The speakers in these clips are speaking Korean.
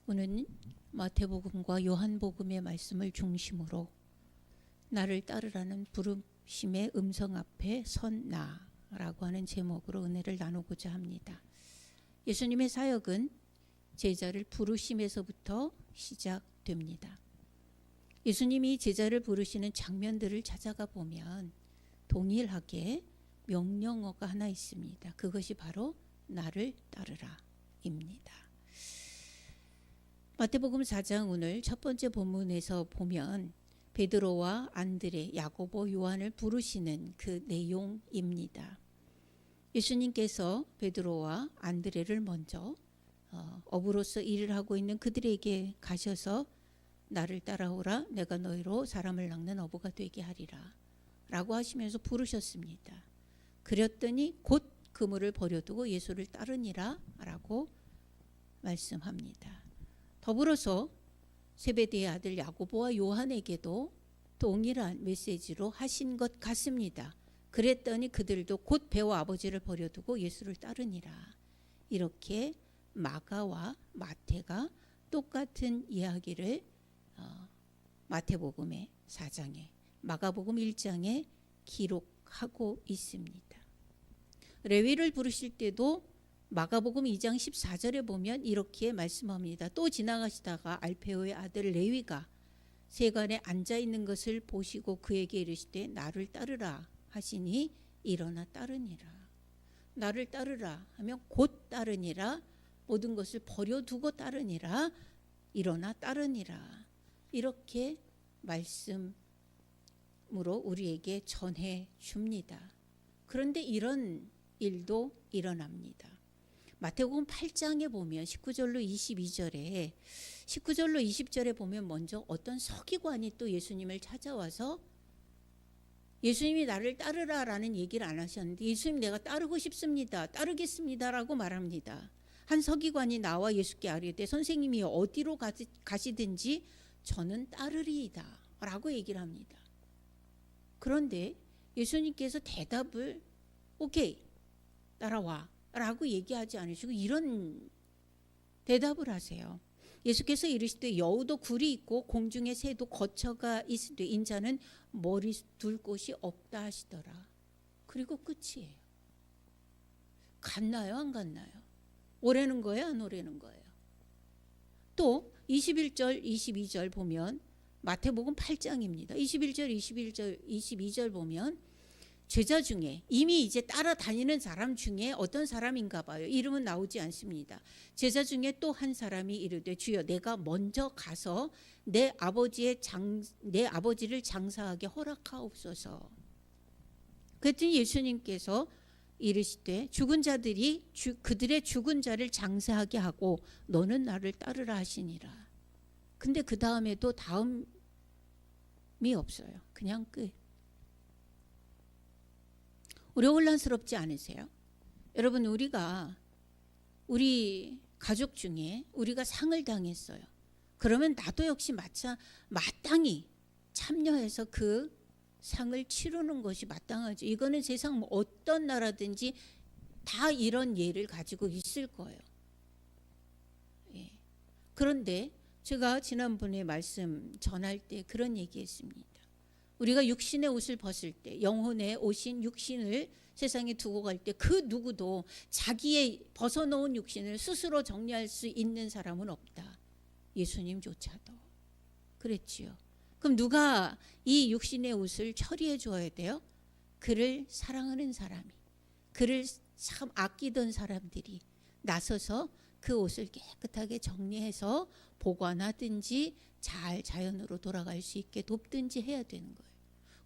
오늘은 마태복음과 요한복음의 말씀을 중심으로 나를 따르라는 부르심의 음성 앞에 선 나라고 하는 제목으로 은혜를 나누고자 합니다. 예수님의 사역은 제자를 부르심에서부터 시작됩니다. 예수님이 제자를 부르시는 장면들을 찾아가 보면 동일하게 명령어가 하나 있습니다. 그것이 바로 나를 따르라 입니다. 마태복음 4장 오늘 첫 번째 본문에서 보면 베드로와 안드레, 야고보, 요한을 부르시는 그 내용입니다. 예수님께서 베드로와 안드레를 먼저 어부로서 일을 하고 있는 그들에게 가셔서 나를 따라오라, 내가 너희로 사람을 낚는 어부가 되게 하리라 라고 하시면서 부르셨습니다. 그랬더니 곧 그물을 버려두고 예수를 따르니라 라고 말씀합니다. 더불어서 세베대의 아들 야고보와 요한에게도 동일한 메시지로 하신 것 같습니다. 그랬더니 그들도 곧 배와 아버지를 버려두고 예수를 따르니라. 이렇게 마가와 마태가 똑같은 이야기를 마태복음의 4장에, 마가복음 1장에 기록하고 있습니다. 레위를 부르실 때도 마가복음 2장 14절에 보면 이렇게 말씀합니다. 또 지나가시다가 알페오의 아들 레위가 세관에 앉아 있는 것을 보시고 그에게 이르시되 나를 따르라 하시니 일어나 따르니라. 나를 따르라 하면 곧 따르니라, 모든 것을 버려두고 따르니라, 일어나 따르니라. 이렇게 말씀으로 우리에게 전해 줍니다. 그런데 이런 일도 일어납니다. 마태복음 8장에 보면 19절로 20절에 보면 먼저 어떤 서기관이 또 예수님을 찾아와서 예수님이 나를 따르라라는 얘기를 안 하셨는데 예수님 내가 따르고 싶습니다. 따르겠습니다라고 말합니다. 한 서기관이 나와 예수께 아뢰되 선생님이 어디로 가시든지 저는 따르리이다 라고 얘기를 합니다. 그런데 예수님께서 대답을 오케이 따라와 라고 얘기하지 않으시고 이런 대답을 하세요. 예수께서 이르시되 여우도 굴이 있고 공중의 새도 거처가 있으되 인자는 머리 둘 곳이 없다 하시더라. 그리고 끝이에요. 갔나요? 안 갔나요? 오래는 거예요? 안 오래는 거예요? 또 21절 22절 보면 마태복음 8장입니다. 21절 22절 보면 제자 중에 이미 이제 따라다니는 사람 중에 어떤 사람인가 봐요. 이름은 나오지 않습니다. 제자 중에 또 한 사람이 이르되 주여 내가 먼저 가서 내 아버지를 장사하게 허락하옵소서. 그랬더니 예수님께서 이르시되 죽은 자들이 그들의 죽은 자를 장사하게 하고 너는 나를 따르라 하시니라. 근데 그 다음에도 다음이 없어요. 그냥 끝. 우리 혼란스럽지 않으세요? 여러분, 우리 가족 중에 우리가 상을 당했어요. 그러면 나도 역시 마땅히 참여해서 그 상을 치르는 것이 마땅하죠. 이거는 세상 어떤 나라든지 다 이런 예를 가지고 있을 거예요. 예. 그런데 제가 지난번에 말씀 전할 때 그런 얘기했습니다. 우리가 육신의 옷을 벗을 때, 영혼의 옷인 육신을 세상에 두고 갈 때 그 누구도 자기의 벗어놓은 육신을 스스로 정리할 수 있는 사람은 없다. 예수님조차도 그랬지요. 그럼 누가 이 육신의 옷을 처리해 줘야 돼요? 그를 사랑하는 사람이, 그를 참 아끼던 사람들이 나서서 그 옷을 깨끗하게 정리해서 보관하든지 잘 자연으로 돌아갈 수 있게 돕든지 해야 되는 거예요.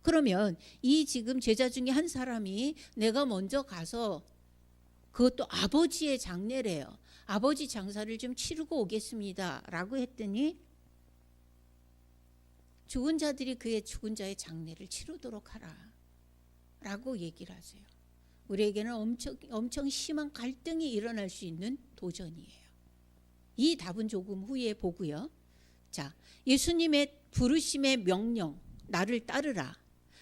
그러면 이 지금 제자 중에 한 사람이 내가 먼저 가서, 그것도 아버지의 장례래요. 아버지 장사를 좀 치르고 오겠습니다 라고 했더니 죽은 자들이 그의 죽은 자의 장례를 치르도록 하라 라고 얘기를 하세요. 우리에게는 엄청 심한 갈등이 일어날 수 있는 도전이에요. 이 답은 조금 후에 보고요. 자, 예수님의 부르심의 명령, 나를 따르라.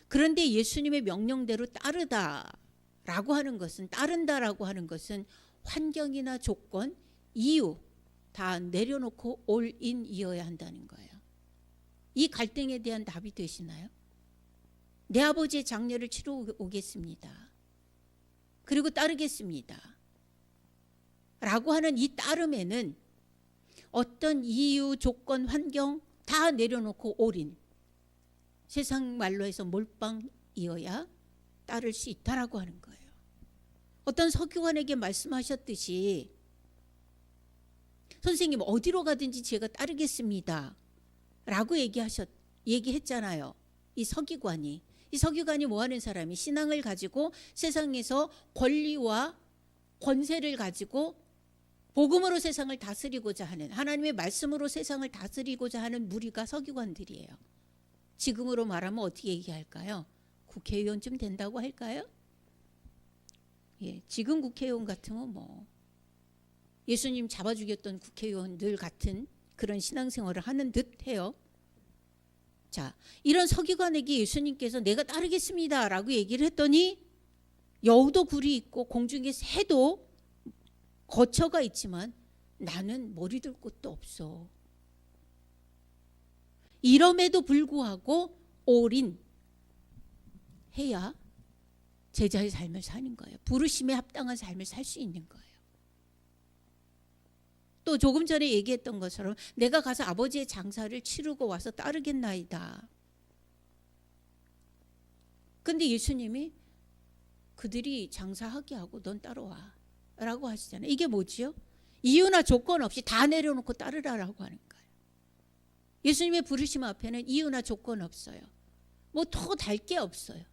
그런데 예수님의 명령대로 따른다라고 하는 것은 환경이나 조건, 이유, 다 내려놓고 올인이어야 한다는 거예요. 이 갈등에 대한 답이 되시나요? 내 아버지의 장례를 치러 오겠습니다. 그리고 따르겠습니다. 라고 하는 이 따름에는 어떤 이유, 조건, 환경 다 내려놓고 올인, 세상 말로 해서 몰빵이어야 따를 수 있다라고 하는 거예요. 어떤 서기관에게 말씀하셨듯이 선생님 어디로 가든지 제가 따르겠습니다 라고 얘기했잖아요. 이 서기관이 뭐 하는 사람이 신앙을 가지고 세상에서 권리와 권세를 가지고 복음으로 세상을 다스리고자 하는, 하나님의 말씀으로 세상을 다스리고자 하는 무리가 서기관들이에요. 지금으로 말하면 어떻게 얘기할까요? 국회의원쯤 된다고 할까요? 예, 지금 국회의원 같으면 뭐 예수님 잡아 죽였던 국회의원들 같은 그런 신앙생활을 하는 듯 해요. 자, 이런 서기관에게 예수님께서 내가 따르겠습니다 라고 얘기를 했더니 여우도 굴이 있고 공중에 새도 거처가 있지만 나는 머리 둘 곳도 없어. 이럼에도 불구하고 올인 해야 제자의 삶을 사는 거예요. 부르심에 합당한 삶을 살 수 있는 거예요. 또 조금 전에 얘기했던 것처럼 내가 가서 아버지의 장사를 치르고 와서 따르겠나이다. 근데 예수님이 그들이 장사하게 하고 넌 따라와 라고 하시잖아요. 이게 뭐지요? 이유나 조건 없이 다 내려놓고 따르라라고 하는 거예요. 예수님의 부르심 앞에는 이유나 조건 없어요. 뭐 더 달 게 없어요.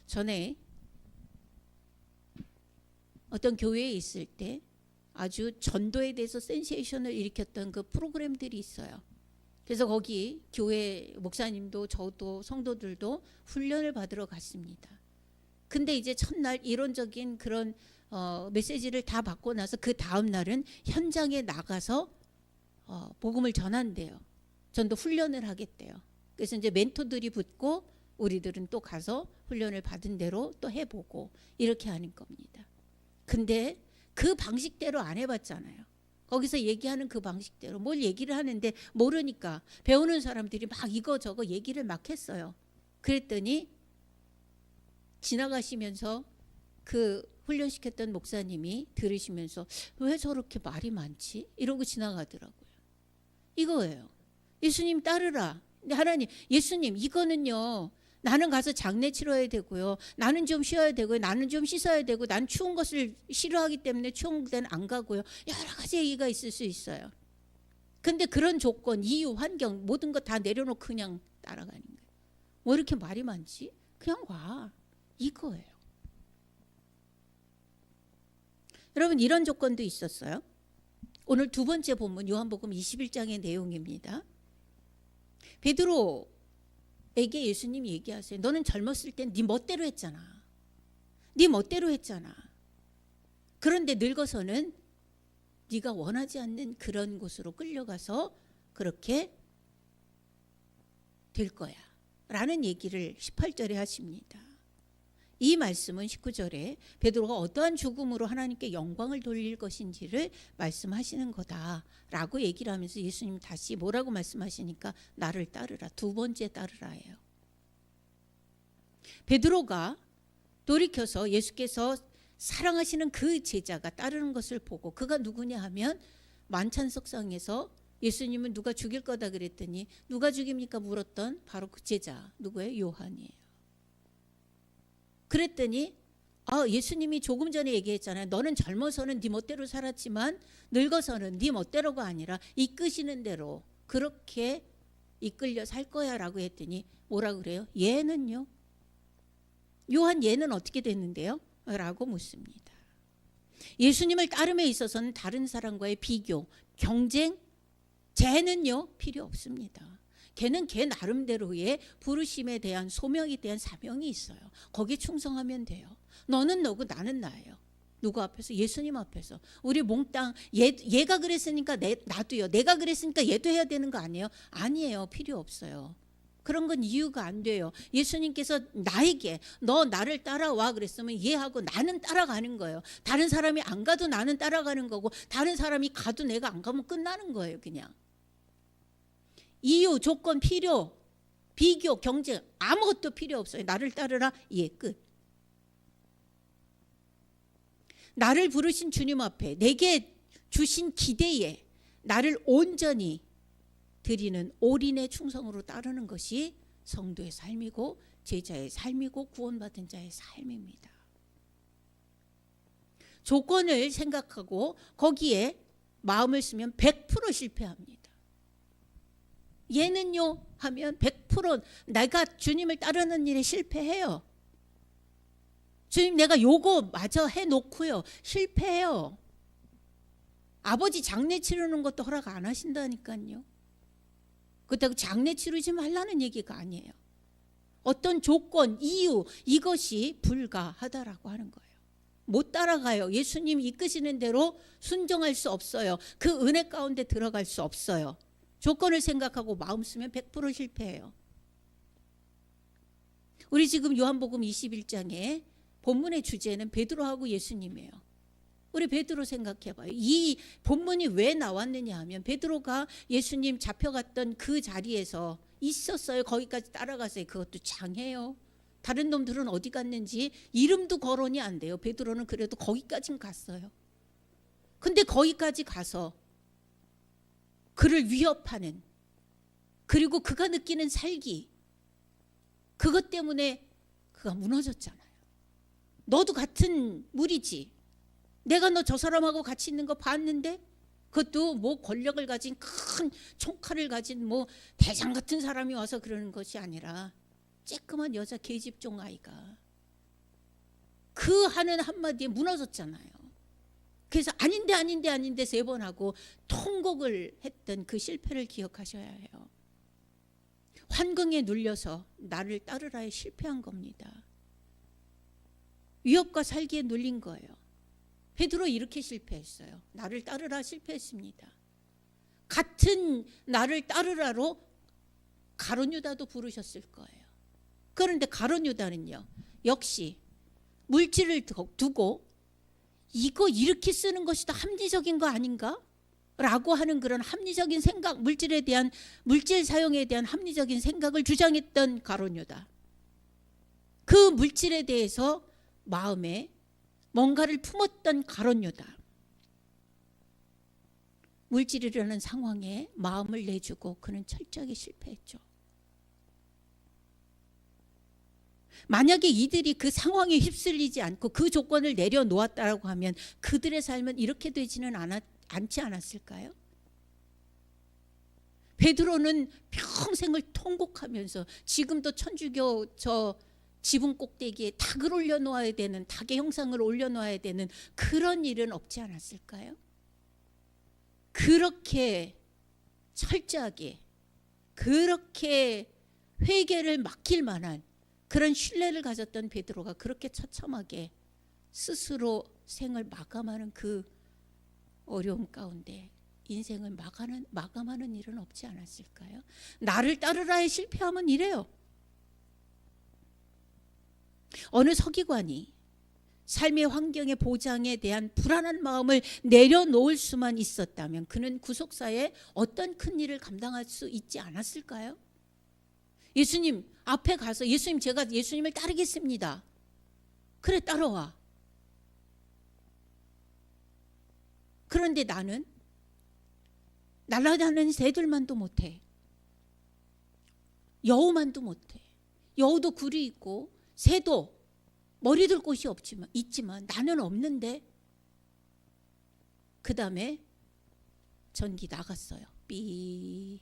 전에 어떤 교회에 있을 때 아주 전도에 대해서 센세이션을 일으켰던 그 프로그램들이 있어요. 그래서 거기 교회 목사님도 저도 성도들도 훈련을 받으러 갔습니다. 근데 이제 첫날 이론적인 그런 메시지를 다 받고 나서 그 다음 날은 현장에 나가서 복음을 전한대요. 전도 훈련을 하겠대요. 그래서 이제 멘토들이 붙고 우리들은 또 가서 훈련을 받은 대로 또 해보고 이렇게 하는 겁니다. 근데 그 방식대로 안 해봤잖아요. 거기서 얘기하는 그 방식대로 뭘 얘기를 하는데 모르니까 배우는 사람들이 막 이거저거 얘기를 막 했어요. 그랬더니 지나가시면서 그 훈련시켰던 목사님이 들으시면서 왜 저렇게 말이 많지? 이러고 지나가더라고요. 이거예요. 예수님 따르라. 근데 하나님, 예수님 이거는요. 나는 가서 장례 치러야 되고요. 나는 좀 쉬어야 되고요. 나는 좀 씻어야 되고 나는 추운 것을 싫어하기 때문에 추운 데는 안 가고요. 여러 가지 얘기가 있을 수 있어요. 근데 그런 조건, 이유, 환경 모든 거 다 내려놓고 그냥 따라가는 거예요. 왜 이렇게 말이 많지? 그냥 와. 이거예요. 여러분 이런 조건도 있었어요. 오늘 두 번째 본문 요한복음 21장의 내용입니다. 베드로에게 예수님이 얘기하세요. 너는 젊었을 땐 네 멋대로 했잖아. 네 멋대로 했잖아. 그런데 늙어서는 네가 원하지 않는 그런 곳으로 끌려가서 그렇게 될 거야. 라는 얘기를 18절에 하십니다. 이 말씀은 19절에 베드로가 어떠한 죽음으로 하나님께 영광을 돌릴 것인지를 말씀하시는 거다라고 얘기를 하면서 예수님 다시 뭐라고 말씀하시니까 나를 따르라. 두 번째 따르라예요. 베드로가 돌이켜서 예수께서 사랑하시는 그 제자가 따르는 것을 보고 그가 누구냐 하면 만찬석상에서 예수님은 누가 죽일 거다 그랬더니 누가 죽입니까 물었던 바로 그 제자 누구예요? 요한이에요. 그랬더니 예수님이 조금 전에 얘기했잖아요. 너는 젊어서는 네 멋대로 살았지만 늙어서는 네 멋대로가 아니라 이끄시는 대로 그렇게 이끌려 살 거야 라고 했더니 뭐라 그래요? 얘는요? 요한 얘는 어떻게 됐는데요? 라고 묻습니다. 예수님을 따름에 있어서는 다른 사람과의 비교, 경쟁, 쟤는요 필요 없습니다. 걔는 걔 나름대로의 부르심에 대한 소명에 대한 사명이 있어요. 거기에 충성하면 돼요. 너는 너고 나는 나예요. 누구 앞에서? 예수님 앞에서. 우리 몽땅 얘가 그랬으니까 나도요. 내가 그랬으니까 얘도 해야 되는 거 아니에요? 아니에요. 필요 없어요. 그런 건 이유가 안 돼요. 예수님께서 나에게 너 나를 따라와 그랬으면 얘하고 나는 따라가는 거예요. 다른 사람이 안 가도 나는 따라가는 거고 다른 사람이 가도 내가 안 가면 끝나는 거예요. 그냥 이유, 조건, 필요, 비교, 경쟁 아무것도 필요 없어요. 나를 따르라. 예, 끝. 나를 부르신 주님 앞에 내게 주신 기대에 나를 온전히 드리는 올인의 충성으로 따르는 것이 성도의 삶이고 제자의 삶이고 구원받은 자의 삶입니다. 조건을 생각하고 거기에 마음을 쓰면 100% 실패합니다. 얘는요 하면 100% 내가 주님을 따르는 일에 실패해요. 주님 내가 요거 마저 해놓고요 실패해요. 아버지 장례 치르는 것도 허락 안 하신다니까요. 그렇다고 장례 치르지 말라는 얘기가 아니에요. 어떤 조건, 이유 이것이 불가하다라고 하는 거예요. 못 따라가요. 예수님 이끄시는 대로 순종할 수 없어요. 그 은혜 가운데 들어갈 수 없어요. 조건을 생각하고 마음 쓰면 100% 실패해요. 우리 지금 요한복음 21장에 본문의 주제는 베드로하고 예수님이에요. 우리 베드로 생각해봐요. 이 본문이 왜 나왔느냐 하면 베드로가 예수님 잡혀갔던 그 자리에서 있었어요. 거기까지 따라갔어요. 그것도 장해요. 다른 놈들은 어디 갔는지 이름도 거론이 안 돼요. 베드로는 그래도 거기까진 갔어요. 근데 거기까지 가서 그를 위협하는 그리고 그가 느끼는 살기 그것 때문에 그가 무너졌잖아요. 너도 같은 무리지. 내가 너 저 사람하고 같이 있는 거 봤는데 그것도 뭐 권력을 가진 큰 총칼을 가진 뭐 대장 같은 사람이 와서 그러는 것이 아니라 쬐끄만 여자 계집종 아이가 그 하는 한마디에 무너졌잖아요. 그래서 아닌데 3번 하고 통곡을 했던 그 실패를 기억하셔야 해요. 환경에 눌려서 나를 따르라에 실패한 겁니다. 위협과 살기에 눌린 거예요. 베드로 이렇게 실패했어요. 나를 따르라 실패했습니다. 같은 나를 따르라로 가룟 유다도 부르셨을 거예요. 그런데 가룟 유다는요. 역시 물질을 두고 이거 이렇게 쓰는 것이 더 합리적인 거 아닌가? 라고 하는 그런 합리적인 생각, 물질 사용에 대한 합리적인 생각을 주장했던 가룟 유다. 그 물질에 대해서 마음에 뭔가를 품었던 가룟 유다. 물질이라는 상황에 마음을 내주고 그는 철저하게 실패했죠. 만약에 이들이 그 상황에 휩쓸리지 않고 그 조건을 내려놓았다라고 하면 그들의 삶은 이렇게 되지는 않지 않았을까요? 베드로는 평생을 통곡하면서 지금도 천주교 저 지붕 꼭대기에 닭을 올려놓아야 되는 닭의 형상을 올려놓아야 되는 그런 일은 없지 않았을까요? 그렇게 철저하게 그렇게 회개를 맡길 만한 그런 신뢰를 가졌던 베드로가 그렇게 처참하게 스스로 생을 마감하는 그 어려움 가운데 인생을 마감하는 일은 없지 않았을까요? 나를 따르라에 실패하면 이래요. 어느 서기관이 삶의 환경의 보장에 대한 불안한 마음을 내려놓을 수만 있었다면 그는 구속사에 어떤 큰 일을 감당할 수 있지 않았을까요? 예수님 앞에 가서 예수님 제가 예수님을 따르겠습니다. 그래 따라와. 그런데 나는 날아다니는 새들만도 못해. 여우만도 못해. 여우도 굴이 있고 새도 머리 둘 곳이 있지만 나는 없는데. 그 다음에 전기 나갔어요. 삐.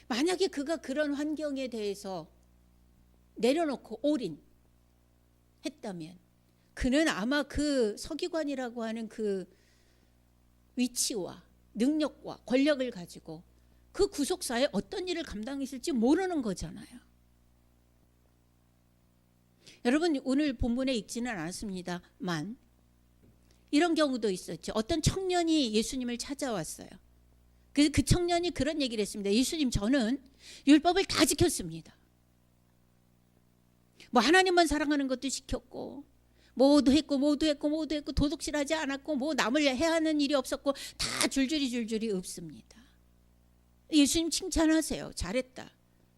만약에 그가 그런 환경에 대해서 내려놓고 올인 했다면 그는 아마 그 서기관이라고 하는 그 위치와 능력과 권력을 가지고 그 구속사에 어떤 일을 감당했을지 모르는 거잖아요. 여러분 오늘 본문에 읽지는 않았습니다만 이런 경우도 있었죠. 어떤 청년이 예수님을 찾아왔어요. 그 청년이 그런 얘기를 했습니다. 예수님, 저는 율법을 다 지켰습니다. 뭐 하나님만 사랑하는 것도 지켰고, 모두 했고 도둑질하지 않았고, 뭐 남을 해하는 일이 없었고, 다 줄줄이 없습니다. 예수님 칭찬하세요. 잘했다.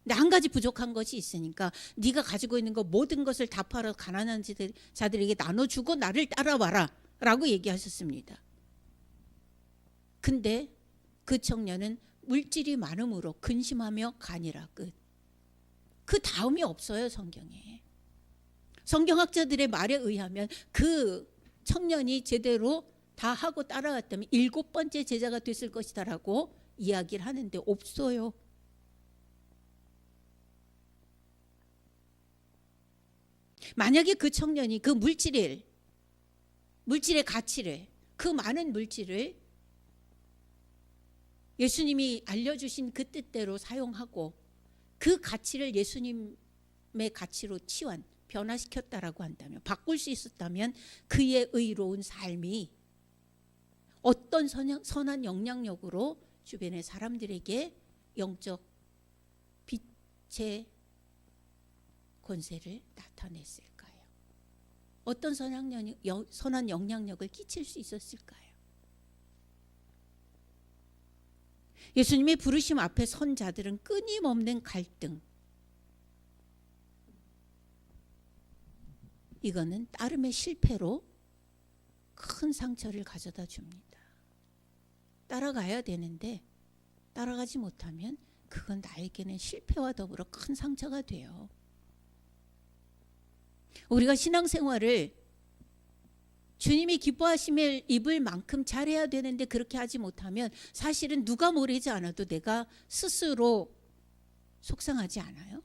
근데 한 가지 부족한 것이 있으니까 네가 가지고 있는 거 모든 것을 다 팔아 가난한 자들에게 나눠주고 나를 따라와라 라고 얘기하셨습니다. 근데 그 청년은 물질이 많음으로 근심하며 가니라 끝. 그 다음이 없어요, 성경에. 성경학자들의 말에 의하면 그 청년이 제대로 다 하고 따라갔다면 7번째 제자가 됐을 것이다라고 이야기를 하는데 없어요. 만약에 그 청년이 그 물질의 가치를, 그 많은 물질을 예수님이 알려주신 그 뜻대로 사용하고 그 가치를 예수님의 가치로 변화시켰다라고 한다면, 바꿀 수 있었다면 그의 의로운 삶이 어떤 선한 영향력으로 주변의 사람들에게 영적 빛의 권세를 나타냈을까요? 어떤 선한 영향력을 끼칠 수 있었을까요? 예수님의 부르심 앞에 선 자들은 끊임없는 갈등, 이거는 따름의 실패로 큰 상처를 가져다 줍니다. 따라가야 되는데 따라가지 못하면 그건 나에게는 실패와 더불어 큰 상처가 돼요. 우리가 신앙생활을 주님이 기뻐하심을 입을 만큼 잘해야 되는데 그렇게 하지 못하면 사실은 누가 뭐래지 않아도 내가 스스로 속상하지 않아요?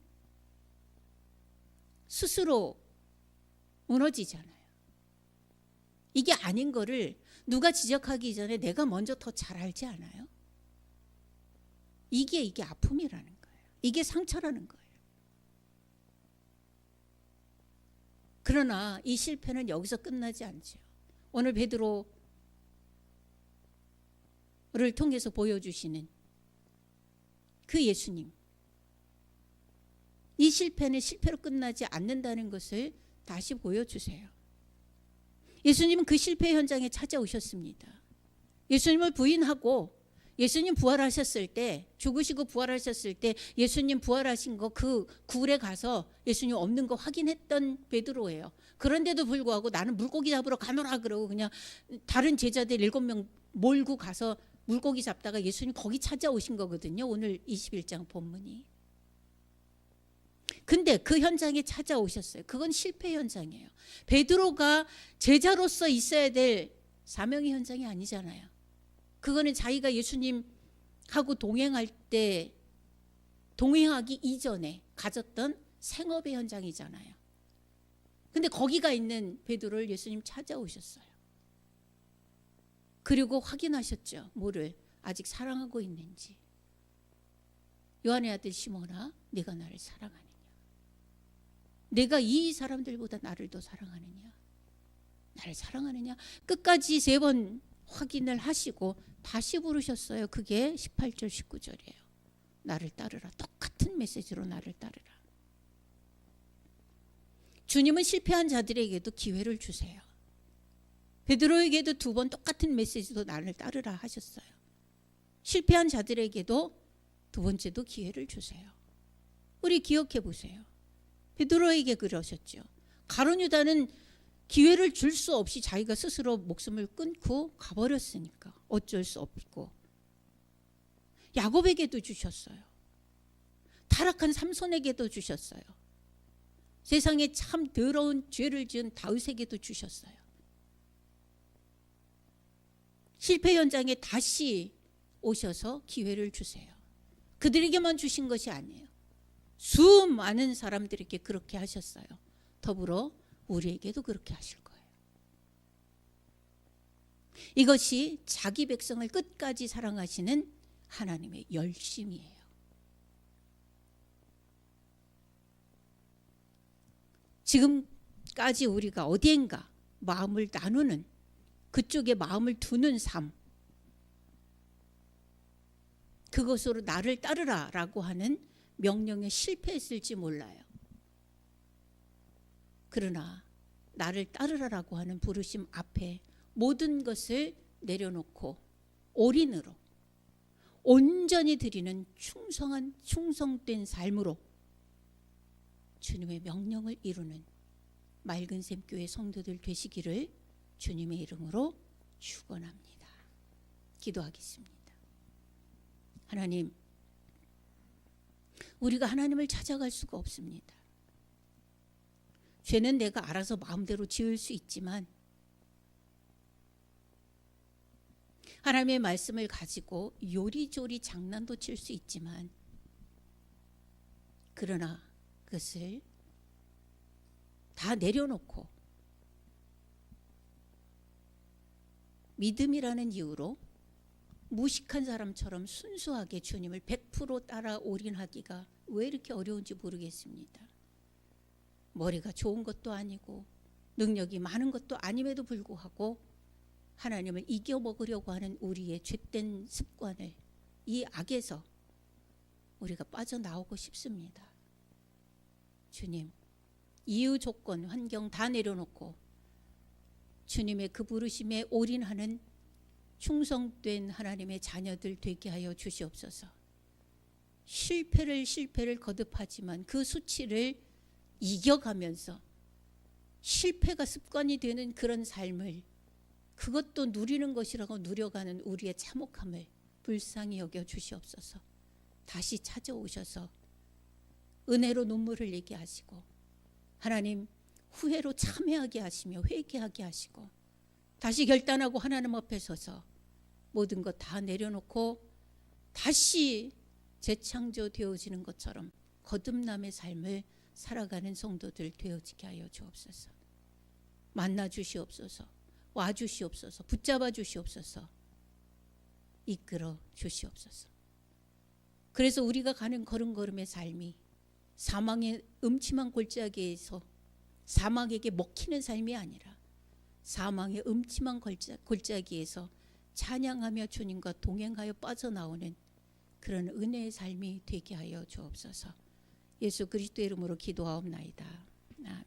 스스로 무너지잖아요. 이게 아닌 거를 누가 지적하기 전에 내가 먼저 더 잘 알지 않아요? 이게 아픔이라는 거예요. 이게 상처라는 거예요. 그러나 이 실패는 여기서 끝나지 않죠. 오늘 베드로를 통해서 보여주시는 그 예수님, 이 실패는 실패로 끝나지 않는다는 것을 다시 보여주세요. 예수님은 그 실패 현장에 찾아오셨습니다. 예수님을 부인하고 예수님 부활하셨을 때, 죽으시고 부활하셨을 때 예수님 부활하신 거 그 굴에 가서 예수님 없는 거 확인했던 베드로예요. 그런데도 불구하고 나는 물고기 잡으러 가노라 그러고 그냥 다른 제자들 7명 몰고 가서 물고기 잡다가 예수님 거기 찾아오신 거거든요. 오늘 21장 본문이. 근데 그 현장에 찾아오셨어요. 그건 실패 현장이에요. 베드로가 제자로서 있어야 될 사명의 현장이 아니잖아요. 그거는 자기가 예수님하고 동행하기 이전에 가졌던 생업의 현장이잖아요. 근데 거기가 있는 베드로를 예수님 찾아오셨어요. 그리고 확인하셨죠. 뭐를? 아직 사랑하고 있는지. 요한의 아들 시몬아, 네가 나를 사랑하느냐? 내가 이 사람들보다 나를 더 사랑하느냐? 나를 사랑하느냐? 끝까지 3번 확인을 하시고 다시 부르셨어요. 그게 18절 19절이에요. 나를 따르라. 똑같은 메시지로 나를 따르라. 주님은 실패한 자들에게도 기회를 주세요. 베드로에게도 2번 똑같은 메시지로 나를 따르라 하셨어요. 실패한 자들에게도 2번째도 기회를 주세요. 우리 기억해 보세요. 베드로에게 그러셨죠. 가룟 유다는 기회를 줄 수 없이 자기가 스스로 목숨을 끊고 가버렸으니까 어쩔 수 없고, 야곱에게도 주셨어요. 타락한 삼손에게도 주셨어요. 세상에 참 더러운 죄를 지은 다윗에게도 주셨어요. 실패 현장에 다시 오셔서 기회를 주세요. 그들에게만 주신 것이 아니에요. 수많은 사람들에게 그렇게 하셨어요. 더불어 우리에게도 그렇게 하실 거예요. 이것이 자기 백성을 끝까지 사랑하시는 하나님의 열심이에요. 지금까지 우리가 어디엔가 마음을 나누는, 그쪽에 마음을 두는 삶, 그것으로 나를 따르라라고 하는 명령에 실패했을지 몰라요. 그러나 나를 따르라라고 하는 부르심 앞에 모든 것을 내려놓고 올인으로 온전히 드리는 충성된 삶으로 주님의 명령을 이루는 맑은 샘 교회 성도들 되시기를 주님의 이름으로 축원합니다. 기도하겠습니다. 하나님, 우리가 하나님을 찾아갈 수가 없습니다. 죄는 내가 알아서 마음대로 지을 수 있지만 하나님의 말씀을 가지고 요리조리 장난도 칠 수 있지만 그러나 그것을 다 내려놓고 믿음이라는 이유로 무식한 사람처럼 순수하게 주님을 100% 따라 올인하기가 왜 이렇게 어려운지 모르겠습니다. 머리가 좋은 것도 아니고 능력이 많은 것도 아님에도 불구하고 하나님을 이겨먹으려고 하는 우리의 죄된 습관을, 이 악에서 우리가 빠져나오고 싶습니다. 주님, 이유, 조건, 환경 다 내려놓고 주님의 그 부르심에 올인하는 충성된 하나님의 자녀들 되게 하여 주시옵소서. 실패를 거듭하지만 그 수치를 이겨가면서 실패가 습관이 되는 그런 삶을, 그것도 누리는 것이라고 누려가는 우리의 참혹함을 불쌍히 여겨 주시옵소서. 다시 찾아오셔서 은혜로 눈물을 흘리게 하시고 하나님 후회로 참회하게 하시며 회개하게 하시고 다시 결단하고 하나님 앞에 서서 모든 것 다 내려놓고 다시 재창조되어지는 것처럼 거듭남의 삶을 살아가는 성도들 되어지게 하여 주옵소서. 만나 주시옵소서. 와 주시옵소서. 붙잡아 주시옵소서. 이끌어 주시옵소서. 그래서 우리가 가는 걸음걸음의 삶이 사망의 음침한 골짜기에서 사망에게 먹히는 삶이 아니라 사망의 음침한 골짜기에서 찬양하며 주님과 동행하여 빠져나오는 그런 은혜의 삶이 되게 하여 주옵소서. 예수 그리스도의 이름으로 기도하옵나이다. 아멘.